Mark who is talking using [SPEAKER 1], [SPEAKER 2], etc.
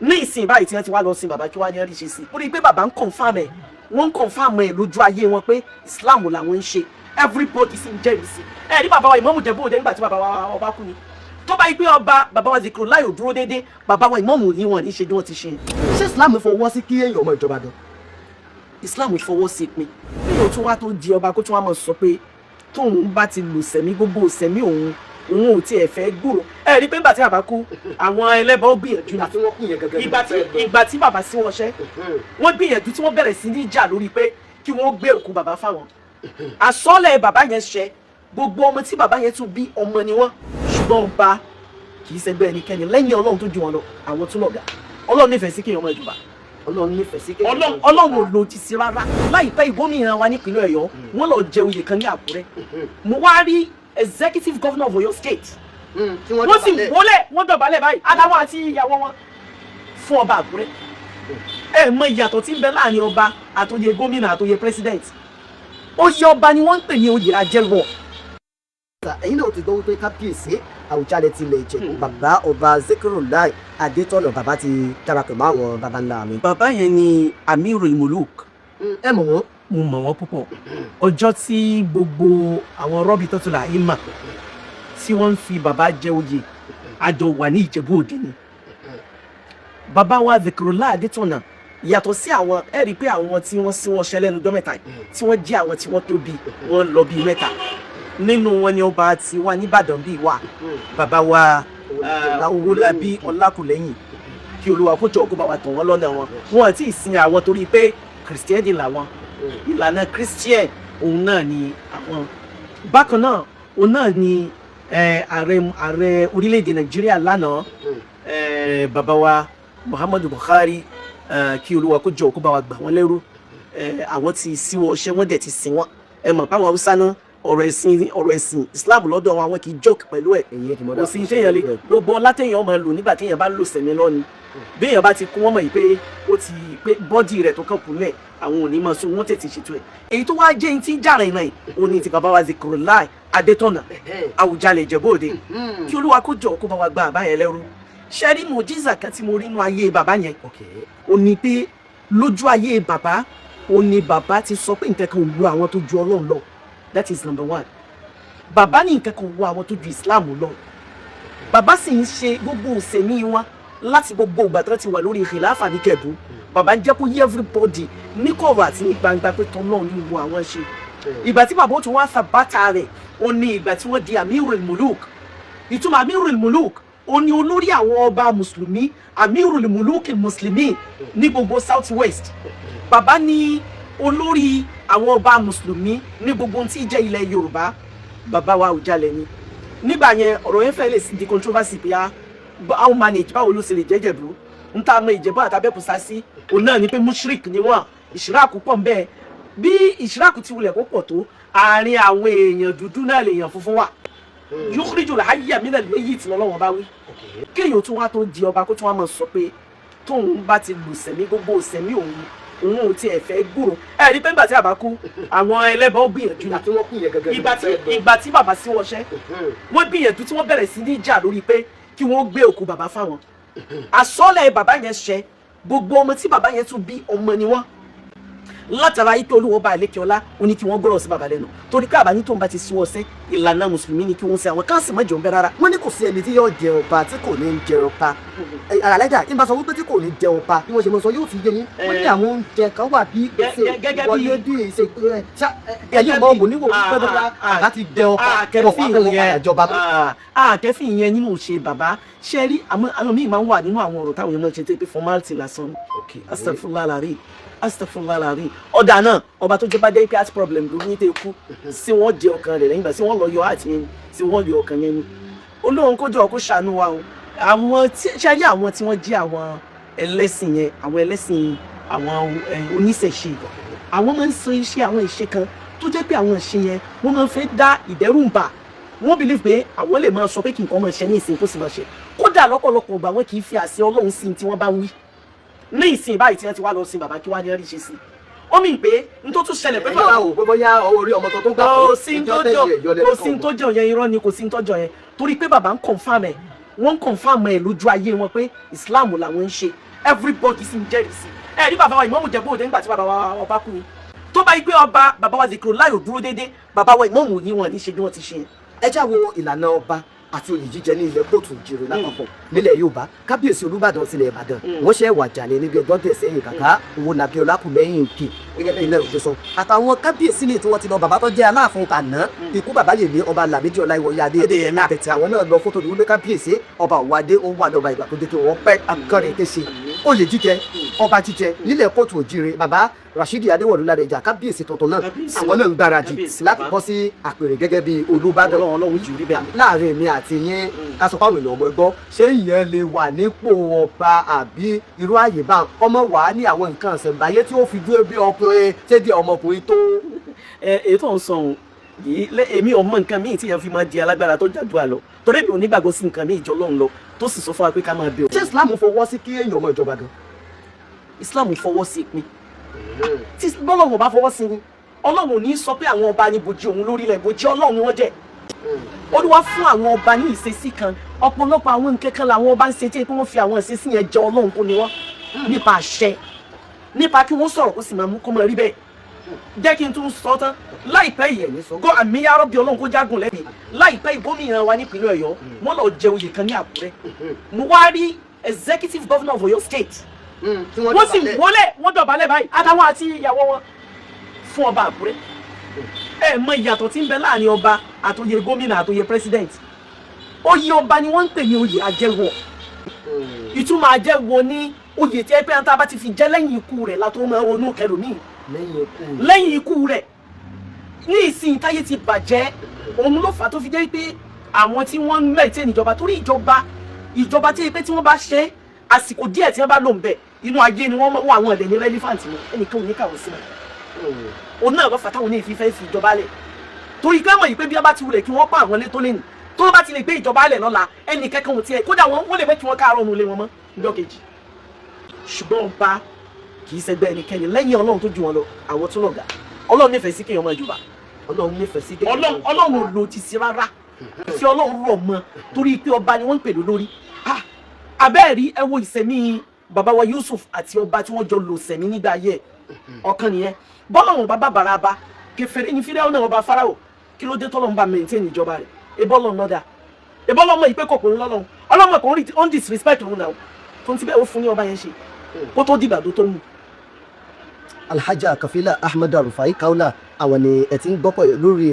[SPEAKER 1] ní ìsìn báyìí tí wọ́n ti wá lọ sin bàbá kí wá ní ẹ̀rí ṣe sí ó rí i pé bàbá ń confam ẹ̀ wọ́n ń confam ẹ̀ lójú ayé wọn pé Islam làwọn ń ṣe everybody sì ń jẹ́rìí sí ẹ̀ ní bàbá wa Ìmámù Jẹ̀bú-Òde nígbà tí bàbá wa ọba kú ni tó bá yí pé ọba bàbá wa Zikrullah ò dúró déédéé bàbá wa Ìmámù ní wọn ní ṣe bí wọ́n ti ṣe.
[SPEAKER 2] ṣé Islam fọwọ́ sí kí èèyàn ọmọ ìjọba gan?
[SPEAKER 1] Islam fọwọ́ sí pin èèyàn tó wá tó di ọba kó tó wá mọ̀ sọ pé tóun bá ti lò sẹ̀mí gbogbo sẹ̀mí òun ò tiẹ̀ fẹ́ gbòòrò ẹ rí pé nígbà tí bàbá kú àwọn ẹlẹ́bọ gbìyànjú
[SPEAKER 2] àti wọ́n kún yẹn gẹ́gẹ́
[SPEAKER 1] ìgbà tí bàbá sí wọn ṣẹ́ wọ́n gbìyànjú tí wọ́n bẹ̀rẹ̀ sí ní jà lórí pé kí wọ́n gbé òkú bàbá fáwọn àsọlẹ̀ bàbá yẹn ṣẹ gbogbo ọmọ tí bàbá yẹn tún bí ọmọ ni wọ́n ṣùgbọ́n ọba kì í ṣẹgbẹ́ ẹnikẹ́ni lẹ́yìn Ọlọ́run tó ju wọn lọ àwọn tún lọ̀gá Ọlọ́run nífẹ̀ẹ́ sí kéèyàn ọmọ ìjọba Ọlọ́run ò lòdì sí rárá láìpẹ́ ìgbómìnira wa nípínlẹ̀ Ọ̀yọ́ wọ́n lọ jẹ oyè kan ní Àkúrẹ́ mo wá rí executive governor of Oyo state wọ́n sì wọlé wọ́n dọ̀bálẹ̀ báyìí adáwọ̀ àti ìyàwó wọn fún ọba Àkúrẹ́ ẹ mọ ìyàtọ̀ tí ń bẹ láàrin ọba àtòyè gómìnà àtòyè president oyè ọba ni wọ́n ń pè ní oyè ajẹ́wọ̀.
[SPEAKER 2] ẹ̀yin náà ti gbọ́ wípé kábíyèsí Àwùjalẹ̀ tilẹ̀ Ìjẹ̀bú bàbá ọba Zikrullah Adétọ̀nà bàbá ti darapọ̀ mọ́ àwọn baba ńlá mi.
[SPEAKER 1] bàbá yẹn ni Amirul Muluk.
[SPEAKER 2] ẹ mọ̀ wọ́n.
[SPEAKER 1] mo mọ̀ wọ́n púpọ̀ ọjọ́ tí gbogbo àwọn rọ́bì tó tún là í mà tí wọ́n ń fi bàbá jẹ oyè àjọ wà ní Ìjẹ̀bú-Òde ni bàbá wa Zikrullah Adétọ̀nà yàtọ̀ sí àwọn ẹ rí i pé àwọn tí wọ́n sí wọn ṣẹ́ lẹ́nu ọjọ́ mẹ́ta tí wọ́n jẹ́ àwọn tí wọ́n tóbi wọ́n lọ bíi mẹ́ta nínú wọn ni ọba tí wà nìbàdàn bíi wà bàbá wa Owólabí Ọlákùlẹ́yìn kí Olúwa kó jọ kó bá wa tàn wọ́n lọ́nà wọn àti ìsìn àwọn torí pé kìrìsìtẹ́nì làwọn ìlànà christian òun náà ni àwọn bákan náà òun náà ni ààrẹ orílẹ̀-èdè Nàìjíríà lánàá bàbá wa Muhammadu Buhari kí Olúwa kó jọ kó bá wa gbà wọ́n lẹ́rú àwọn ti síwọ́ ọṣẹ́ wọ́n dẹ̀ ti sìn wọ́n ẹ mọ̀ báwọn Haúsá náà ọ̀rọ̀ ẹ̀sìn Islam lọ́dọ̀ wọn àwọn kì í joke pẹ̀lú ẹ̀ kò sí iṣẹ́ yẹn lé gbogbo ọlátẹ̀yìn ọmọ lò nígbà téèyàn bá lò sẹ̀mí lọ́ni bí èèyàn bá ti kú wọ́n mọ̀ yìí pé ó ti pé bọ́dì rẹ̀ tó kàn kúnlẹ̀ àwọn ò ní máa sún wọ́n tètè ṣètò ẹ̀ èyí tó wá jẹ́ ti jára iná yìí òun ni ti bàbá wa Zikrullah Adétọ̀nà Àwùjalẹ̀ Ìjẹ̀bú-Òde kí Olúwa kó jọ kó bá wa gba àbá yẹn lẹ́rú ṣẹ́rí mùjísà kan tí mo rí inú ayé bàbá yẹn ó ní pé lójú ayé bàbá ó ní bàbá ti sọ pé nǹkan kan ò lu àwọn tó ju Ọlọ́run lọ that is number one bàbá ní nǹkan kan wo àwọn tó ju Islam lọ bàbá sì ń ṣe gbogbo òsèmí wọn láti gbogbo ìgbà tó ti wà lórí khilafa ní Ìjẹ̀bú bàbá ń jẹ́ kó yé everybody ní kọ̀rọ̀ àti ní gbangba pé tọ́lọ́ ní wo àwọn ṣe ìgbà tí bàbá ó tún wá sàbátà rẹ̀ ó ní ìgbà tí wọ́n di Amirul Muluk ìtumọ̀ Amirul Muluk ó ní olórí àwọn ọba mùsùlùmí Amirul Muluk mùsùlùmí ní gbogbo south west bàbá ní olórí àwọn ọba mùsùlùmí ní gbogbo tí jẹ́ ilẹ̀ Yorùbá bàbá wa Àwùjalẹ̀ ni nígbà yẹn ọ̀rọ̀ yẹn fẹ́ lè sí di controversy bí i how manage báwo ló ṣe lè jẹ́ Ìjẹ̀bú ń ta mọ Ìjẹ̀bú àtàbẹ́kùsá sí òun náà ni pé mushrik ni wọ́n ìṣiráàkù pọ̀ nbẹ́ bí ìṣiráàkù ti wulẹ̀ kó pọ̀ tó àárín àwọn èèyàn dúdú náà lèèyàn funfun wà yukhrijul hayya minal mayyit lọ́lọ́wọ́n bá wí kéèyàn tún wá tó di ọba kó tún wá mọ̀ sọ pé tóun bá ti lù sẹ̀mí gbogbo sẹ̀mí òun ò tiẹ̀ fẹ́ gbòòrò ẹ rí pé nígbà tí bàbá kú àwọn ẹlẹ́bọ gbìyànjú
[SPEAKER 2] àti wọ́n kún yẹn gẹ́gẹ́
[SPEAKER 1] ìgbà tí bàbá sí wọn ṣẹ́ wọ́n gbìyànjú tí wọ́n bẹ̀rẹ̀ sí ní jà lórí pé kí wọ́n gbé òkú bàbá fáwọn àsọlẹ̀ bàbá yẹn ṣẹ gbogbo ọmọ tí bàbá yẹn tún bí ọmọ ni wọ́n látara yìí pé Olúwa bá àlékè ọlá ó ní kí wọ́n gbọ́rọ̀ sí bàbá lẹ́nu torí pé àbáyé tó ń bá ti síwọ́ sẹ́ ìlànà mùsùlùmí ni kí wọ́n ṣe àwọn káàsì mọ́jọ ń bẹ rárá.
[SPEAKER 2] wọ́n ní kò sí ẹni tí yóò jẹ ọba tí kò ní jẹ ọba àlàlẹ́dà tí n bá sọ wípé tí kò ní jẹ ọba bí wọ́n ṣe mọ sọ yóò fi yé yín wọ́n ní àwọn oúnjẹ kan wà bí wọlé bí ìṣe ẹ̀yìn ọmọ ògùn níwò pé bọ́lá láti jẹ ọba
[SPEAKER 1] àkẹ́fì yẹn ni mo ṣe bàbá ṣe rí àwọn míì máa ń wà nínú àwọn ọ̀rọ̀ táwọn èèyàn náà ṣe tẹ́ pé formality lásán astagfirullah alazim ọ̀dà náà ọba tó jẹ́ bá jẹ́ pé heart problem ló ní tẹ́ kú sí wọ́n jẹ ọkàn rẹ̀ lẹ́yìn ìgbà sí wọ́n lọ yọ heart yẹn sí wọ́n yọ ọkàn yẹn ni Olóhun kó jọ kó ṣàánú wa o àwọn tí ṣáájú àwọn tí wọ́n jẹ́ àwọn ẹlẹ́sìn yẹn àwọn ẹlẹ́sìn àwọn oníṣẹ̀ṣe àwọn máa ń sọ iṣẹ́ àwọn ìṣe kan tó jẹ́ pé àwọn ìṣe yẹn wọ́n máa ń fẹ́ dá ìdẹ́rùbà wọ́n believe pé àwọn lè máa sọ pé kí nǹkan máa ṣe ní ìsìn tó sì máa ṣe kódà lọ́pọ̀lọpọ̀ ọgbà wọn kì í fi àṣẹ Ọlọ́run sí tí wọ́n bá ń wí ní ìsìn báyìí tí wọ́n ti wá lọ sin bàbá kí wọ́n á ní ẹ̀rí ṣe sí ó mì pé n tó tún ṣẹlẹ̀ pé
[SPEAKER 2] bàbá wò pé bóyá orí ọmọ tó gbà
[SPEAKER 1] kò sí n tó jọ yẹn irọ́ ni kò sí n tó jọ yẹn torí pé bàbá ń confirm ẹ̀ wọ́n confirm ẹ̀ lójú ayé wọn pé Islam làwọn ń ṣe everybody sì ń jẹ́rìí sí ẹ rí bàbá wa Ìmáàmù Ìjẹ̀bú Òde nígbà tí bàbá wa ọba kú ni tó bá yí pé ọba bàbá wa Zikro láyò dúró déédéé bàbá wa Ìmáàmù ní wọn ní ṣe bí wọ́n ti ṣe.
[SPEAKER 2] ẹ já wo ìlànà ọba àti oyè jíjẹ ní ilẹ̀ kóòtù ìjìrò lápapọ̀ nílẹ̀ Yorùbá kábíyèsí Olúbàdàn sílẹ̀ Ìbàdàn wọ́n ṣe wàjàlẹ̀ níbi ẹgbọ́n tẹ̀sẹ̀yìn kàkà owó nàbí ọlákùnmẹ́yìn òkè gẹ́gẹ́ bí ilẹ̀ òjò sọ àtàwọn kábíyèsí ní tí wọ́n ti lọ bàbá tó jẹ́ Aláàfin àná ikú bàbá Yèyé ọba Lámídì Ọláìwọ̀yí Adéyẹmí àtẹ̀tẹ̀ àwọn náà lọ fótó dúró kábíyèsí ọba Òwádé ó wà lọ́ba ìgbà tó dé tó wọ́n pẹ́ akọrin kése oyè jíjẹ ọba jíjẹ nílẹ̀ kóòtù òjìrè bàbá Rashidi Adéwọ̀lú Ládẹjà kábíyèsí tuntun náà àwọn náà ń gbáradì láti bọ́ sí àpèrè gẹ́gẹ́ bí Olúbàdàn Ọlọ́run jù rí bẹ́ẹ̀ láàrin mi àti yín aṣọ fáwọn èèyàn ọmọ ẹgbọ́ ṣé ìyẹn lè wà nípò ọba àbí irú àyè bá ọmọ wà á ní àwọn nǹkan ìṣẹ̀ǹbáyé tí ó fi dúró bí ọkùnrin ṣé di ọmọkùnrin tó.
[SPEAKER 1] èyí tó ń sọ ohun yìí èmi ọmọ nǹkan míì tí yẹn fi máa di alágbára tó jàdúrà lọ torí èmi ò nígbàgbọ́ sí nǹkan míì jọlọ́run lọ tó sì sọ fún wa pé ká máa bẹ ọ.
[SPEAKER 2] ṣé Islam fọwọ́ sí kí èèyàn ọmọ ìjọba gan.
[SPEAKER 1] Islam fọwọ́ sí pin tí bọ́lọ́run bá fọwọ́ sí ni Ọlọ́run ò ní sọ pé àwọn ọba ní bòjì òun lórílẹ̀ bòjì Ọlọ́run ni wọ́n jẹ́ Olúwa fún àwọn ọba ní ìṣesí kan ọ̀pọ̀lọpọ̀ àwọn nǹkan kan làwọn ọba ń ṣe tí wọ́n fi àwọn ìṣesí yẹn jẹ Ọlọ́run kó ni wọ́n nípa àṣẹ nípa kí wọ́n sọ̀rọ̀ kó sì máa mú kó máa rí bẹ́ẹ̀ jẹ́ kí n tún sọ tán láìpẹ́ yìí gọ́ àmì yàrá bí Ọlọ́run kó jágùn lẹ́bi láìpẹ́ yìí gómìnà wa nípìnlẹ̀ Ọ̀yọ́ wọ́n lọ jẹ oyè kan ní Àkúrẹ́ mo wá rí executive governor of Ọ̀yọ́ state wọ́n sì wọlé wọ́n dọ̀bálẹ̀ báyìí àtàwọn àti ìyàwó wọn fún ọba Àkúrẹ́ ẹ mọ ìyàtọ̀ tí ń bẹ láàrin ọba àtòyè gómìnà àtòyè president oyè ọba ni wọ́n ń pè ní oyè àjẹwọ̀ ìtumọ̀ àjẹwọ̀ ní oyè tí ẹ pé àtàwọn bá ti fi jẹ́ lẹ́yìn ikú rẹ̀ látó máa ronú kẹlòmíì lẹ́yìn ikú rẹ̀ ní ìsìn táyé ti bàjẹ́ òun ló fà á tó fi jẹ́ pé àwọn tí wọ́n ń mẹ́tẹ́ níjọba torí ìjọba tí pé tí wọ́n bá ṣe àsìkò díẹ̀ tí wọ́n bá lò ń bẹ̀ inú ayé ni wọ́n wọ àwọn ẹ̀dẹ̀ ní relevant ni ẹnìkan ò ní kàwé sí wọn òun náà lọ́fà táwọn ní ìfífẹ́ fi ìjọba lẹ̀ torí ká mọ̀ yìí pé bí wọ́n bá ti wulẹ̀ kí wọ́n pa àwọn ilé tó lé ní tó bá ti lè gbé ìjọba lẹ̀ lọ́la ẹnì kẹ́kọ̀ọ́ tiẹ̀ kódà wọ́n lè fẹ́ kí wọ́n káàárọ̀ nulẹ̀ wọn mọ́ ìjọ kejì ṣùgbọ́n ọba kì í ṣẹgbẹ́ ẹnikẹ́ni lẹ́yìn Ọlọ́run tó ju wọn lọ àwọn tó lọ̀gá Ọlọ́run nífẹ̀ẹ́ sí kéèyàn máa jọba Ọlọ́run nífẹ̀ẹ́ sí kéèyàn Ọlọ́run lò ti sí rárá tí Ọlọ́run rọ̀ mọ́ torí pé ọba ni wọ́n ń pè lórí abẹ́ẹ̀rí ẹ wo ìsẹ̀mí bàbá wa Yusuf àti ọba tí wọ́n jọ lò sẹ̀mí nígbà ayé ọ̀kan nìyẹn bọ́lọ́run bàbá bàràbà kẹfẹ́rẹ́ ní fídíò náà ọba Fáráò kí ló dé tọ́lọ́run bá maintain ìjọba rẹ̀ ebọ́lọ́run lọ́dà ebọ́lọ́run mọ̀ ìpè kòkòrò lọ́lọ́run ọlọ́mọ kò ń on disrespect òun náà tó ń ti bẹ́ẹ̀ ó fún ní ọba yẹn ṣe kó tó dìgbà tó mú.
[SPEAKER 2] Alhaja Kafila Ahmed Rufai Kaola àwọn ni ẹ ti ń gbọ́pọ̀ lórí